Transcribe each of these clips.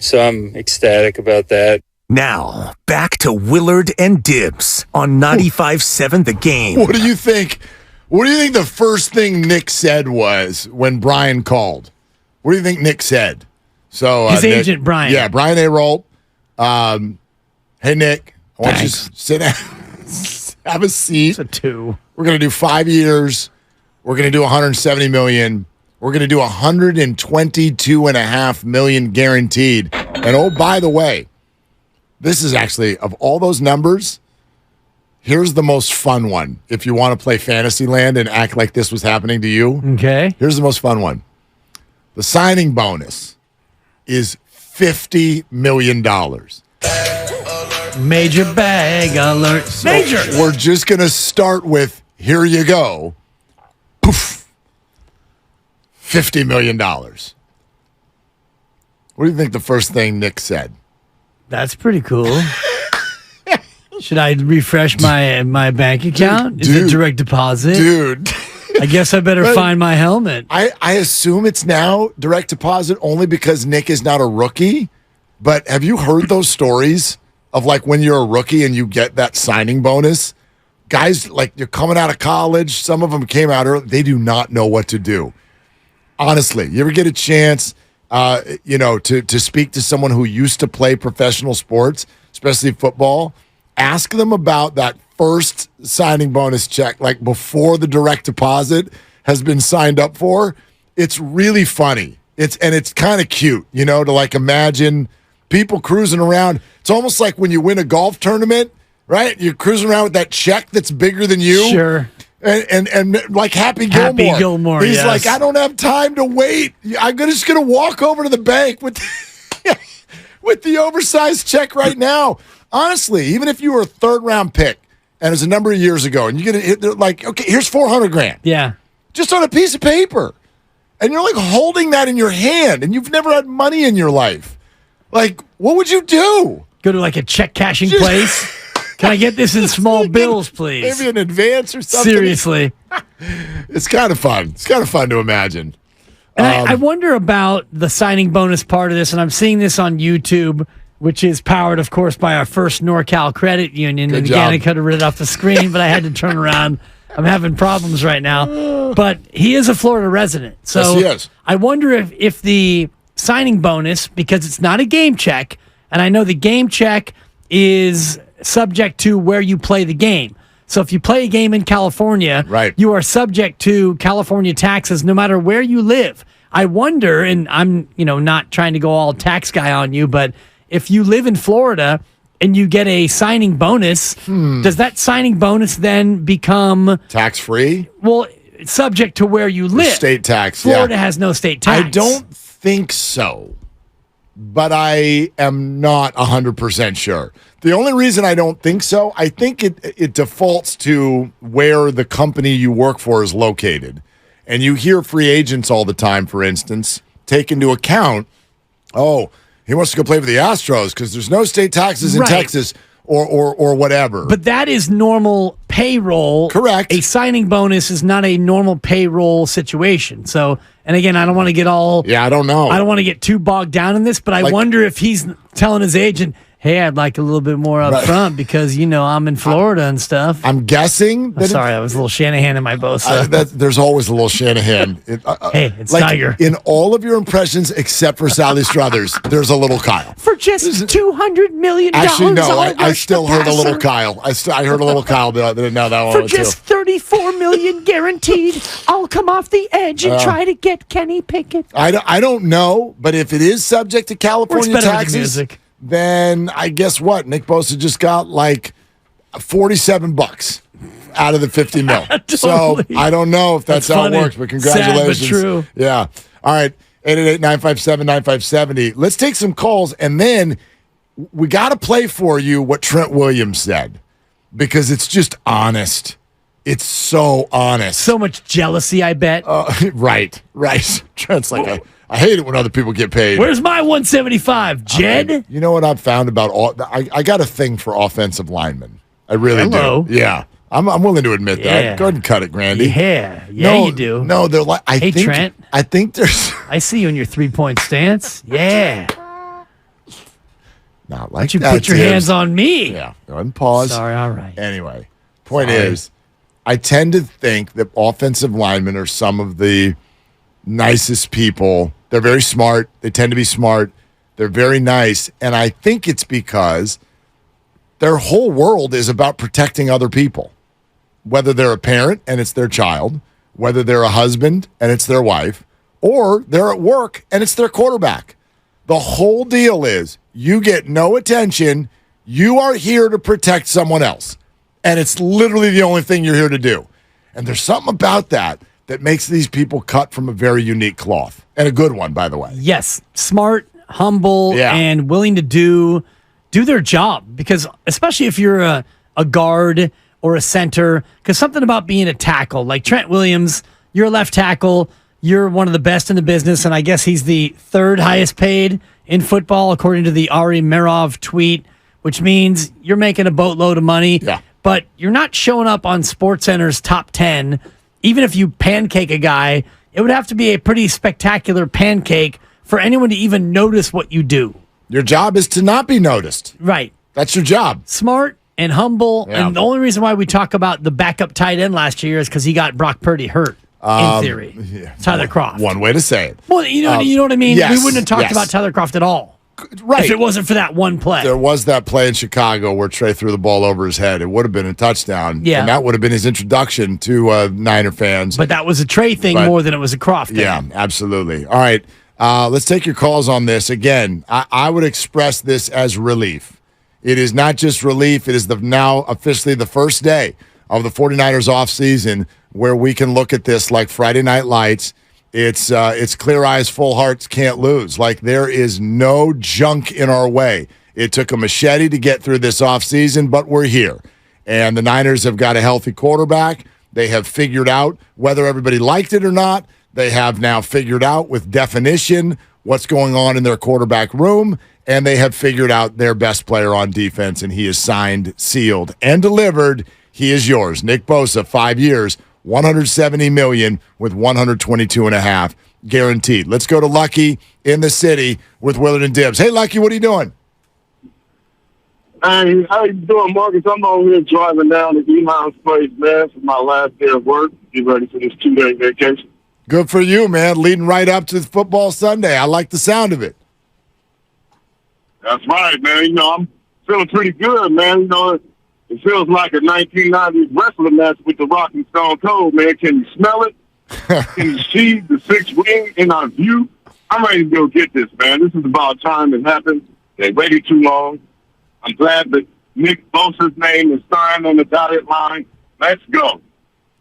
So I'm ecstatic about that. Now, back to Willard and Dibs on 95.7 The Game. What do you think? What do you think the first thing Nick said was when Brian called? What do you think Nick said? So his Nick, agent, Brian. Yeah, Brian A. Hey, Nick, I want you to sit down, have a seat. It's a 2. We're going to do 5 years. We're going to do $170 million. We're going to do $122.5 million guaranteed. And oh, by the way, this is actually, of all those numbers, here's the most fun one. If you want to play Fantasyland and act like this was happening to you, okay. Here's the most fun one. The signing bonus is $50 million. Major bag alert. So Major. We're just going to start with, here you go. Poof. $50 million. What do you think the first thing Nick said? That's pretty cool. Should I refresh my bank account? Is it direct deposit? Dude. I guess I better find my helmet. I assume it's now direct deposit only because Nick is not a rookie. But have you heard those stories of like when you're a rookie and you get that signing bonus? Guys, like you're coming out of college. Some of them came out early. They do not know what to do. Honestly, you ever get a chance to speak to someone who used to play professional sports, especially football, ask them about that first signing bonus check, like before the direct deposit has been signed up for. It's really funny. It's kind of cute, to like imagine people cruising around. It's almost like when you win a golf tournament, right? You're cruising around with that check that's bigger than you. Sure. And like Happy Gilmore. Happy Gilmore, He's yes. like, I don't have time to wait. I'm just going to walk over to the bank with the oversized check right now. Honestly, even if you were a third-round pick, and it was a number of years ago, and you're going to like, okay, here's $400,000. Yeah. Just on a piece of paper. And you're like holding that in your hand, and you've never had money in your life. Like, what would you do? Go to like a check cashing place. Can I get this in small bills, please? Maybe an advance or something. Seriously. It's kind of fun. It's kind of fun to imagine. And I wonder about the signing bonus part of this, and I'm seeing this on YouTube, which is powered, of course, by our first NorCal Credit Union. Good and job. again, I could have read it off the screen, but I had to turn around. I'm having problems right now. But he is a Florida resident. So Yes, he is. I wonder if the signing bonus, because it's not a game check, and I know the game check is subject to where you play the game. So if you play a game in California, right, you are subject to California taxes no matter where you live. I wonder, and I'm not trying to go all tax guy on you, but if you live in Florida and you get a signing bonus, does that signing bonus then become tax-free? Well, subject to where you live. State tax. Florida has no state tax. I don't think so, but I am not 100% sure. The only reason I don't think so, I think it defaults to where the company you work for is located. And you hear free agents all the time, for instance, take into account, he wants to go play for the Astros because there's no state taxes in Texas or whatever. But that is normal payroll. Correct. A signing bonus is not a normal payroll situation. So, and again, I don't want to get all... Yeah, I don't know. I don't want to get too bogged down in this, but I wonder if he's telling his agent, hey, I'd like a little bit more up front because, I'm in Florida and stuff. I'm guessing. I'm sorry, I was a little Shanahan in my Bosa. There's always a little Shanahan. Hey, it's like Tiger. In all of your impressions, except for Sally Struthers, there's a little Kyle. For just $200 million. Actually, no, I still heard a little Kyle. I heard a little Kyle, but I didn't know that one. For just $34 million guaranteed, I'll come off the edge and try to get Kenny Pickett. I don't know, but if it is subject to California taxes, then I guess what? Nick Bosa just got like $47 out of the $50 million. Totally. So I don't know if that's how funny. it works, but congratulations. Sad but true. Yeah. All right. 888-957-9570. Let's take some calls, and then we got to play for you what Trent Williams said because it's just honest. It's so honest. So much jealousy, I bet. Right. Trent's like, I hate it when other people get paid. Where's my 175, Jed? You know what I've found about I got a thing for offensive linemen. I really do. Yeah. I'm willing to admit that. Go ahead and cut it, Grandy. Yeah, you do. No, they're like, Trent. I think there's I see you in your 3-point stance. Yeah. Not like You that. put your Tibbs. hands on me. Yeah. Go ahead and pause. Sorry, all right. Anyway, point is, I tend to think that offensive linemen are some of the nicest people. They're very smart. They tend to be smart. They're very nice. And I think it's because their whole world is about protecting other people, whether they're a parent and it's their child, whether they're a husband and it's their wife, or they're at work and it's their quarterback. The whole deal is you get no attention. You are here to protect someone else. And it's literally the only thing you're here to do. And there's something about that makes these people cut from a very unique cloth. And a good one, by the way. Yes, smart, humble, Yeah. and willing to do their job. Because especially if you're a guard or a center, because something about being a tackle, like Trent Williams, you're a left tackle, you're one of the best in the business, and I guess he's the third highest paid in football, according to the Ari Merov tweet, which means you're making a boatload of money, but you're not showing up on SportsCenter's top 10. Even if you pancake a guy, it would have to be a pretty spectacular pancake for anyone to even notice what you do. Your job is to not be noticed. Right. That's your job. Smart and humble. Yeah. And the only reason why we talk about the backup tight end last year is because he got Brock Purdy hurt, in theory. Tyler Kroft. One way to say it. Well, you know what I mean? Yes, We wouldn't have talked yes. about Tyler Kroft at all. Right. If it wasn't for that one play. There was that play in Chicago where Trey threw the ball over his head. It would have been a touchdown. Yeah. And that would have been his introduction to Niner fans. But that was a Trey thing more than it was a Kroft thing. Yeah, absolutely. All right. Let's take your calls on this. Again, I would express this as relief. It is not just relief. It is now officially the first day of the 49ers offseason where we can look at this like Friday Night Lights. It's clear eyes, full hearts, can't lose. Like there is no junk in our way. It took a machete to get through this offseason, but we're here. And the Niners have got a healthy quarterback. They have figured out whether everybody liked it or not. They have now figured out with definition what's going on in their quarterback room, and they have figured out their best player on defense, and he is signed, sealed, and delivered. He is yours. Nick Bosa, 5 years, $170 million with $122.5 guaranteed. Let's go to Lucky in the city with Willard and Dibs. Hey, Lucky, what are you doing? Hey, how you doing, Marcus? I'm over here driving down to Elon's place, man, for my last day of work. Get ready for this 2-day vacation. Good for you, man. Leading right up to football Sunday. I like the sound of it. That's right, man. You know, I'm feeling pretty good, man. You know, it feels like a 1990s wrestling match with The Rock and Stone Cold, man. Can you smell it? Can you see the sixth ring in our view? I'm ready to go get this, man. This is about time it happened. They waited too long. I'm glad that Nick Bosa's name is signed on the dotted line. Let's go.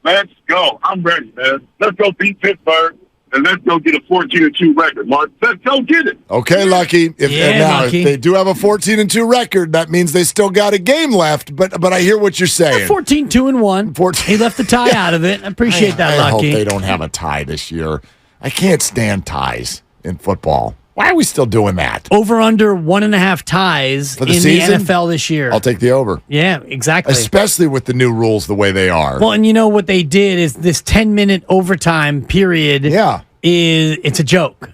Let's go. I'm ready, man. Let's go beat Pittsburgh, and let's go get a 14-2 record, Mark. Let's go get it. Okay, Lucky. If Lucky. they do have a 14-2 record, that means they still got a game left. But I hear what you're saying. 14-2-1. 14 He left the tie out of it. I appreciate that, I Lucky. hope they don't have a tie this year. I can't stand ties in football. Why are we still doing that? Over under 1.5 ties For the in season? the NFL this year. I'll take the over. Yeah, exactly. Especially with the new rules the way they are. Well, and you know what they did is this 10-minute overtime period it's a joke.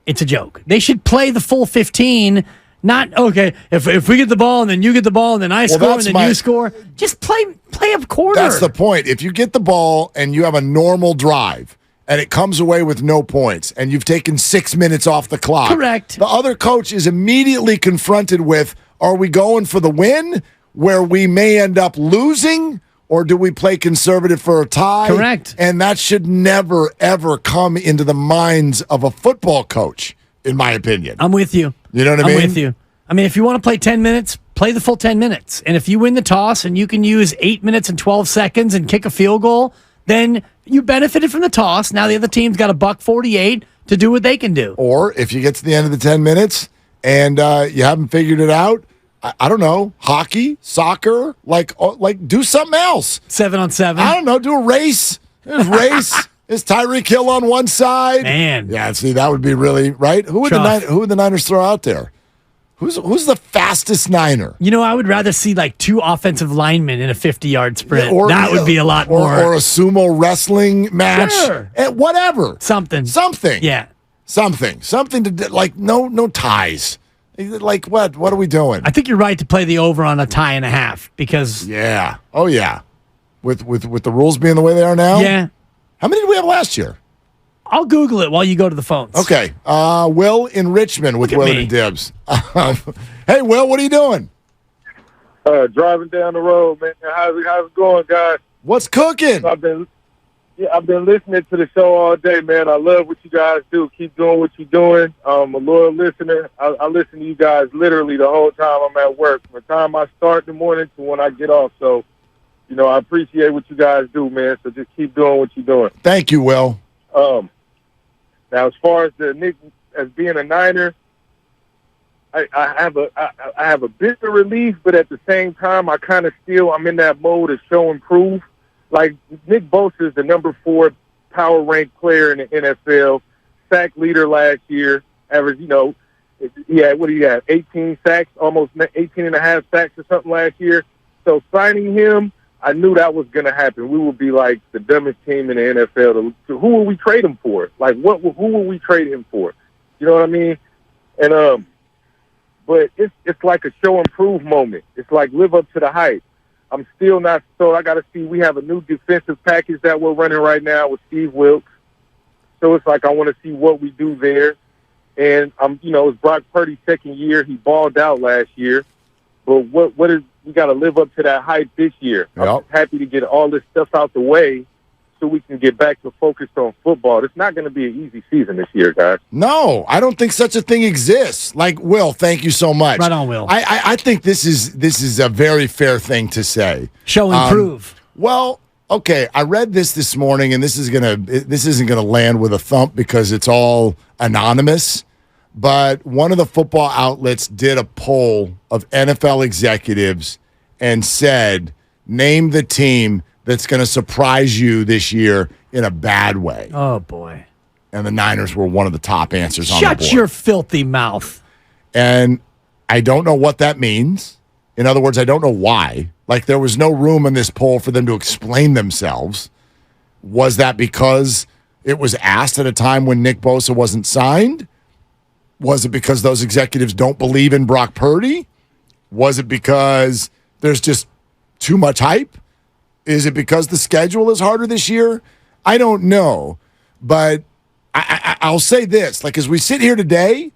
It's a joke. They should play the full 15, not, okay, if we get the ball and then you get the ball and then I score and then you score. Just play a quarter. That's the point. If you get the ball and you have a normal drive, and it comes away with no points, and you've taken 6 minutes off the clock. Correct. The other coach is immediately confronted with, are we going for the win where we may end up losing, or do we play conservative for a tie? Correct. And that should never, ever come into the minds of a football coach, in my opinion. I'm with you. You know what I mean? I'm with you. I mean, if you want to play 10 minutes, play the full 10 minutes. And if you win the toss and you can use 8 minutes and 12 seconds and kick a field goal, then you benefited from the toss. Now the other team's got $1.48 to do what they can do. Or if you get to the end of the 10 minutes and you haven't figured it out, I don't know, hockey, soccer, like do something else. 7-on-7. I don't know, do a race. There's race. Is Tyreek Hill on one side? Man. Yeah, see, that would be really, right? Who would the Niners throw out there? Who's the fastest Niner? You know, I would rather see like 2 offensive linemen in a 50-yard sprint. That would be a lot more. Or a sumo wrestling match. Sure. Whatever. Something. Something. Yeah. Something to, like, no ties. Like what? What are we doing? I think you're right to play the over on a tie and a half because Yeah. Oh yeah. With the rules being the way they are now. yeah, How many did we have last year? I'll Google it while you go to the phones. Okay. Will in Richmond with Look at Willard me. and Dibs. Hey, Will, what are you doing? Driving down the road, man. How's it going, guys? What's cooking? I've been listening to the show all day, man. I love what you guys do. Keep doing what you're doing. I'm a loyal listener. I listen to you guys literally the whole time I'm at work, from the time I start in the morning to when I get off. So, I appreciate what you guys do, man. So just keep doing what you're doing. Thank you, Will. Now, as far as the Nick as being a Niner, I have a bit of relief, but at the same time, I'm in that mode of show and prove. Like, Nick Bosa is the number 4 power ranked player in the NFL, sack leader last year, average, he had 18 sacks, almost 18 and a half sacks or something last year. So signing him, I knew that was going to happen. We would be like the dumbest team in the NFL. Who will we trade him for? Like, who will we trade him for? You know what I mean? And, but it's like a show and prove moment. It's like live up to the hype. I'm still not so. I got to see. We have a new defensive package that we're running right now with Steve Wilkes. So it's like I want to see what we do there. And it's Brock Purdy's second year. He balled out last year. But what is we got to live up to that hype this year. Yep. I'm just happy to get all this stuff out the way so we can get back to focus on football. It's not going to be an easy season this year, guys. No, I don't think such a thing exists. Like, Will, thank you so much. Right on, Will. I think this is a very fair thing to say. Show and prove. Well, okay, I read this morning, and this isn't gonna land with a thump because it's all anonymous. But one of the football outlets did a poll of NFL executives and said, "Name the team that's going to surprise you this year in a bad way." Oh boy! And the Niners were one of the top answers on the board. Shut your filthy mouth. And I don't know what that means. In other words, I don't know why. Like, there was no room in this poll for them to explain themselves. Was that because it was asked at a time when Nick Bosa wasn't signed? Was it because those executives don't believe in Brock Purdy? Was it because there's just too much hype? Is it because the schedule is harder this year? I don't know. But I'll say this. Like, as we sit here today,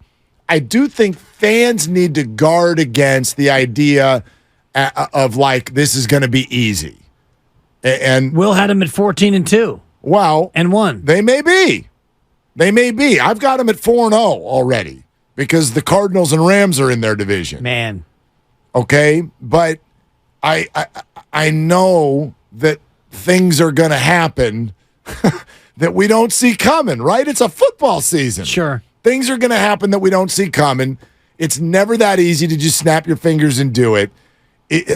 I do think fans need to guard against the idea of, like, this is going to be easy. And Will had him at 14-2. Well, and 1. They may be. They may be. I've got them at 4-0 already because the Cardinals and Rams are in their division. Man. Okay? But I know that things are going to happen that we don't see coming, right? It's a football season. Sure. Things are going to happen that we don't see coming. It's never that easy to just snap your fingers and do it.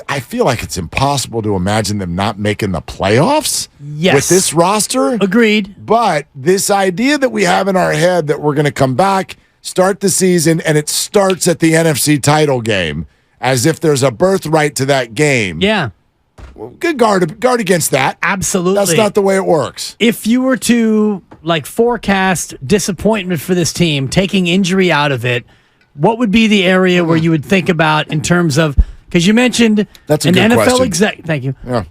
I feel like it's impossible to imagine them not making the playoffs with this roster. Agreed. But this idea that we have in our head that we're going to come back, start the season, and it starts at the NFC title game as if there's a birthright to that game. Yeah. Well, good guard against that. Absolutely. That's not the way it works. If you were to forecast disappointment for this team, taking injury out of it, what would be the area where you would think about in terms of, because you mentioned that's an NFL question. exec. Thank you. Yeah.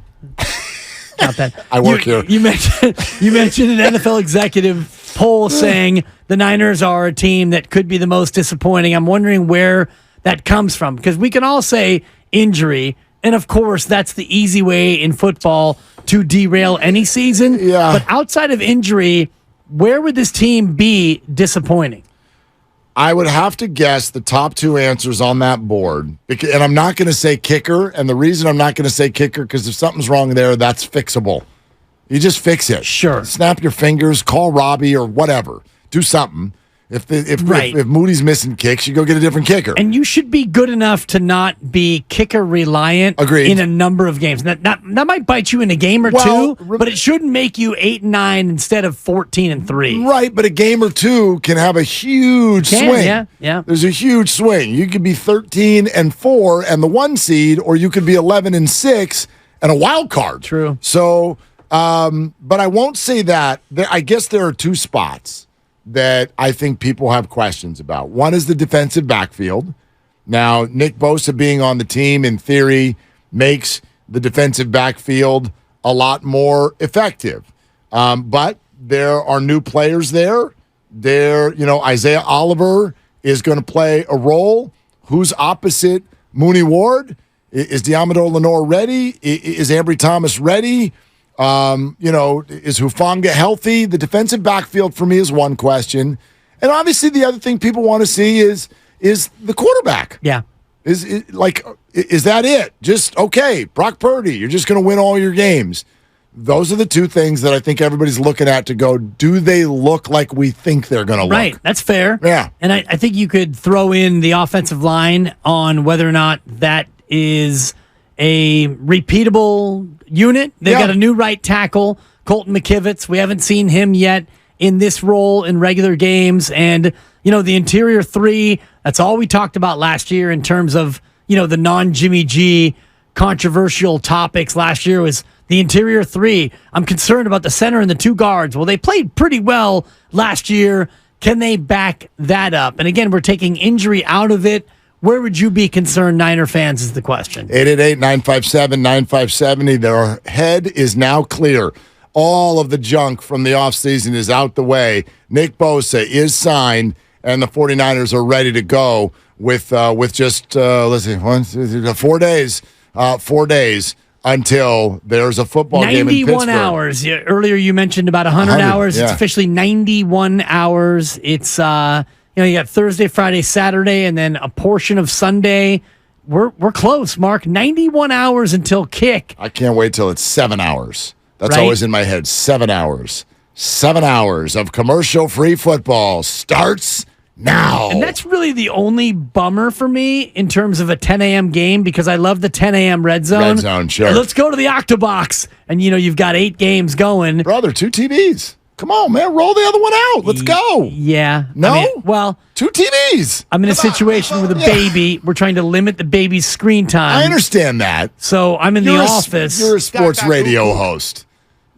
Got that. I work here. You mentioned an NFL executive poll saying the Niners are a team that could be the most disappointing. I'm wondering where that comes from, because we can all say injury, and of course that's the easy way in football to derail any season. Yeah. But outside of injury, where would this team be disappointing? I would have to guess the top 2 answers on that board. And I'm not going to say kicker. And the reason I'm not going to say kicker, because if something's wrong there, that's fixable. You just fix it. Sure. Snap your fingers, call Robbie or whatever. Do something. If Moody's missing kicks, you go get a different kicker. And you should be good enough to not be kicker reliant. Agreed. In a number of games. That might bite you in a game or two, but it shouldn't make you 8-9 instead of 14-3. Right, but a game or two can have a huge swing. Yeah. There's a huge swing. You could be 13-4 and the 1 seed, or you could be 11-6 and a wild card. True. So, but I won't say that. I guess there are 2 spots that I think people have questions about. One is the defensive backfield, Now, Nick Bosa being on the team, in theory, makes the defensive backfield a lot more effective. But there are new players there. Isaiah Oliver is going to play a role. Who's opposite Mooney Ward? Is Diamador Lenore ready? Is Ambry Thomas ready? Is Hufanga healthy? The defensive backfield for me is one question. And obviously the other thing people want to see is the quarterback. Yeah. Is that it? Just, okay, Brock Purdy, you're just going to win all your games. Those are the two things that I think everybody's looking at to go, do they look like we think they're going to look? Right, that's fair. Yeah. And I think you could throw in the offensive line on whether or not that is a repeatable unit. They've got a new right tackle, Colton McKivitz. We haven't seen him yet in this role in regular games. And, the interior three, that's all we talked about last year in terms of, the non-Jimmy G controversial topics last year was the interior three. I'm concerned about the center and the two guards. Well, they played pretty well last year. Can they back that up? And again, we're taking injury out of it. Where would you be concerned, Niner fans, is the question. 888-957-9570. Their head is now clear. All of the junk from the offseason is out the way. Nick Bosa is signed, and the 49ers are ready to go with just, 4 days. 4 days until there's a football game in Pittsburgh. 91 hours. Yeah, earlier you mentioned about 100 hours. Yeah. It's officially 91 hours. It's, you got Thursday, Friday, Saturday, and then a portion of Sunday. We're close, Mark. 91 hours until kick. I can't wait till it's 7 hours. That's right? always in my head. 7 hours. 7 hours of commercial-free football starts now. And that's really the only bummer for me in terms of a 10 a.m. game because I love the 10 a.m. red zone. Red zone, sure. Let's go to the Octobox. And, you've got 8 games going. Brother, 2 TVs. Come on, man. Roll the other one out. Let's go. Yeah. No? 2 TVs. I'm in a situation with a baby. We're trying to limit the baby's screen time. I understand that. So I'm in the office. You're a sports radio host.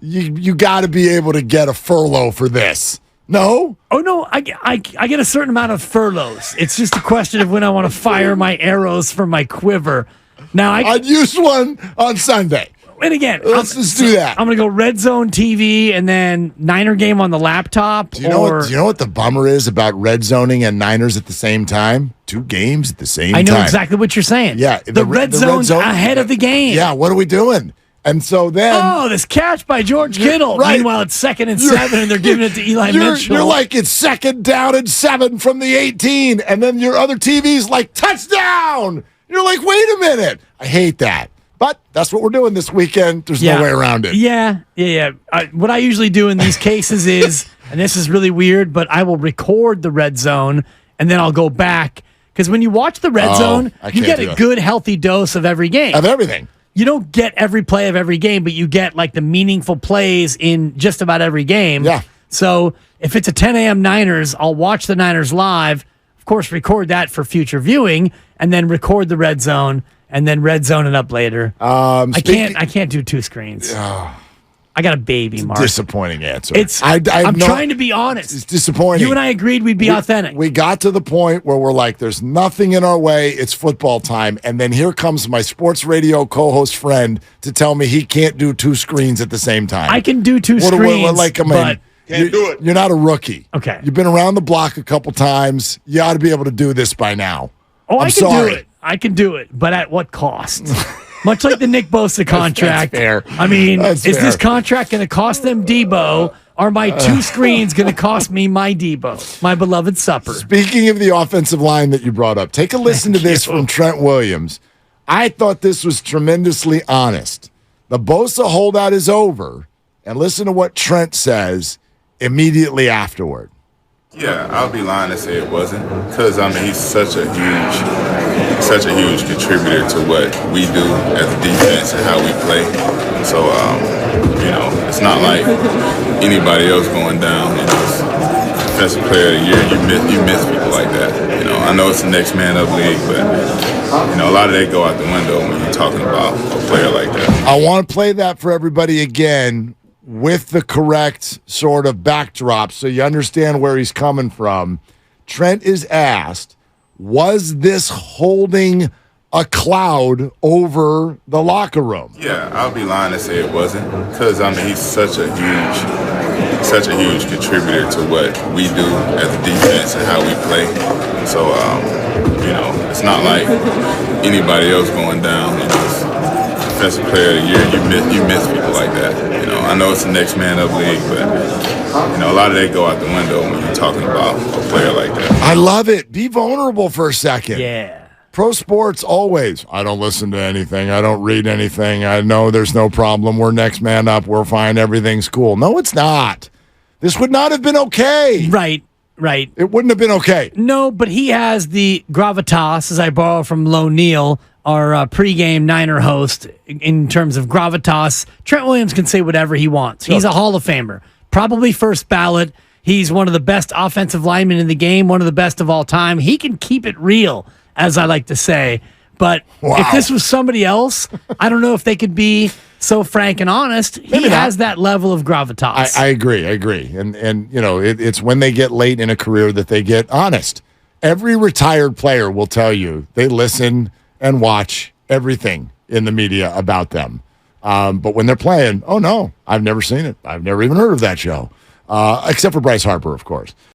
You got to be able to get a furlough for this. No? Oh, no. I get a certain amount of furloughs. It's just a question of when I want to fire my arrows from my quiver. Now I'd use one on Sunday. And again, let's just do that. I'm going to go red zone TV and then Niner game on the laptop. Do you know what the bummer is about red zoning and Niners at the same time? 2 games at the same time. I know exactly what you're saying. Yeah. The red zone's ahead of the game. Yeah, what are we doing? And so then... this catch by George Kittle. Right. Meanwhile, it's 2nd and 7, and they're giving it to Eli Mitchell. You're like, it's 2nd down and 7 from the 18, and then your other TV's like, touchdown! You're like, wait a minute. I hate that. But that's what we're doing this weekend. There's no way around it. Yeah. What I usually do in these cases is, and this is really weird, but I will record the red zone, and then I'll go back. Because when you watch the red zone, you get a good, healthy dose of every game. Of everything. You don't get every play of every game, but you get like the meaningful plays in just about every game. Yeah. So if it's a 10 a.m. Niners, I'll watch the Niners live, of course, record that for future viewing, and then record the red zone, and then red zone it up later. I can't do 2 screens. I got a baby, Mark. Disappointing answer. I'm trying to be honest. It's disappointing. You and I agreed we'd be authentic. We got to the point where we're like, there's nothing in our way. It's football time. And then here comes my sports radio co-host friend to tell me he can't do 2 screens at the same time. I can do 2 screens, but can't do it. You're not a rookie. Okay. You've been around the block a couple times. You ought to be able to do this by now. Oh, I can do it. I can do it, but at what cost? Much like the Nick Bosa contract. That's fair. I mean, That's is fair. this contract going to cost them Debo? Are my 2 screens going to cost me my Debo, my beloved supper? Speaking of the offensive line that you brought up, take a listen to this from Trent Williams. I thought this was tremendously honest. The Bosa holdout is over, and listen to what Trent says immediately afterward. Yeah, I'll be lying to say it wasn't, because he's such a huge contributor to what we do as a defense and how we play. So it's not like anybody else going down. Defensive player of the year, you miss people like that. I know it's the next man up league, but a lot of that go out the window when you're talking about a player like that. I want to play that for everybody again, with the correct sort of backdrop so you understand where he's coming from. Trent is asked, Was this holding a cloud over the locker room? Yeah, I'll be lying to say it wasn't, because he's such a huge contributor to what we do as a defense and how we play. So it's not like anybody else going down. Defensive player of the year, you miss people like that. I know it's the next man up league, but a lot of that go out the window when you're talking about a player like that. I love it. Be vulnerable for a second. Yeah. Pro sports always. I don't listen to anything. I don't read anything. I know there's no problem. We're next man up. We're fine. Everything's cool. No, it's not. This would not have been okay. Right. It wouldn't have been okay. No, but he has the gravitas, as I borrow from Lo Neal, our pregame Niner host, in terms of gravitas. Trent Williams can say whatever he wants. He's a Hall of Famer, probably first ballot. He's one of the best offensive linemen in the game, one of the best of all time. He can keep it real, as I like to say. But if this was somebody else, I don't know if they could be so frank and honest. He has that level of gravitas. I agree. And it's when they get late in a career that they get honest. Every retired player will tell you they listen and watch everything in the media about them. But when they're playing, oh no, I've never seen it. I've never even heard of that show. Except for Bryce Harper, of course.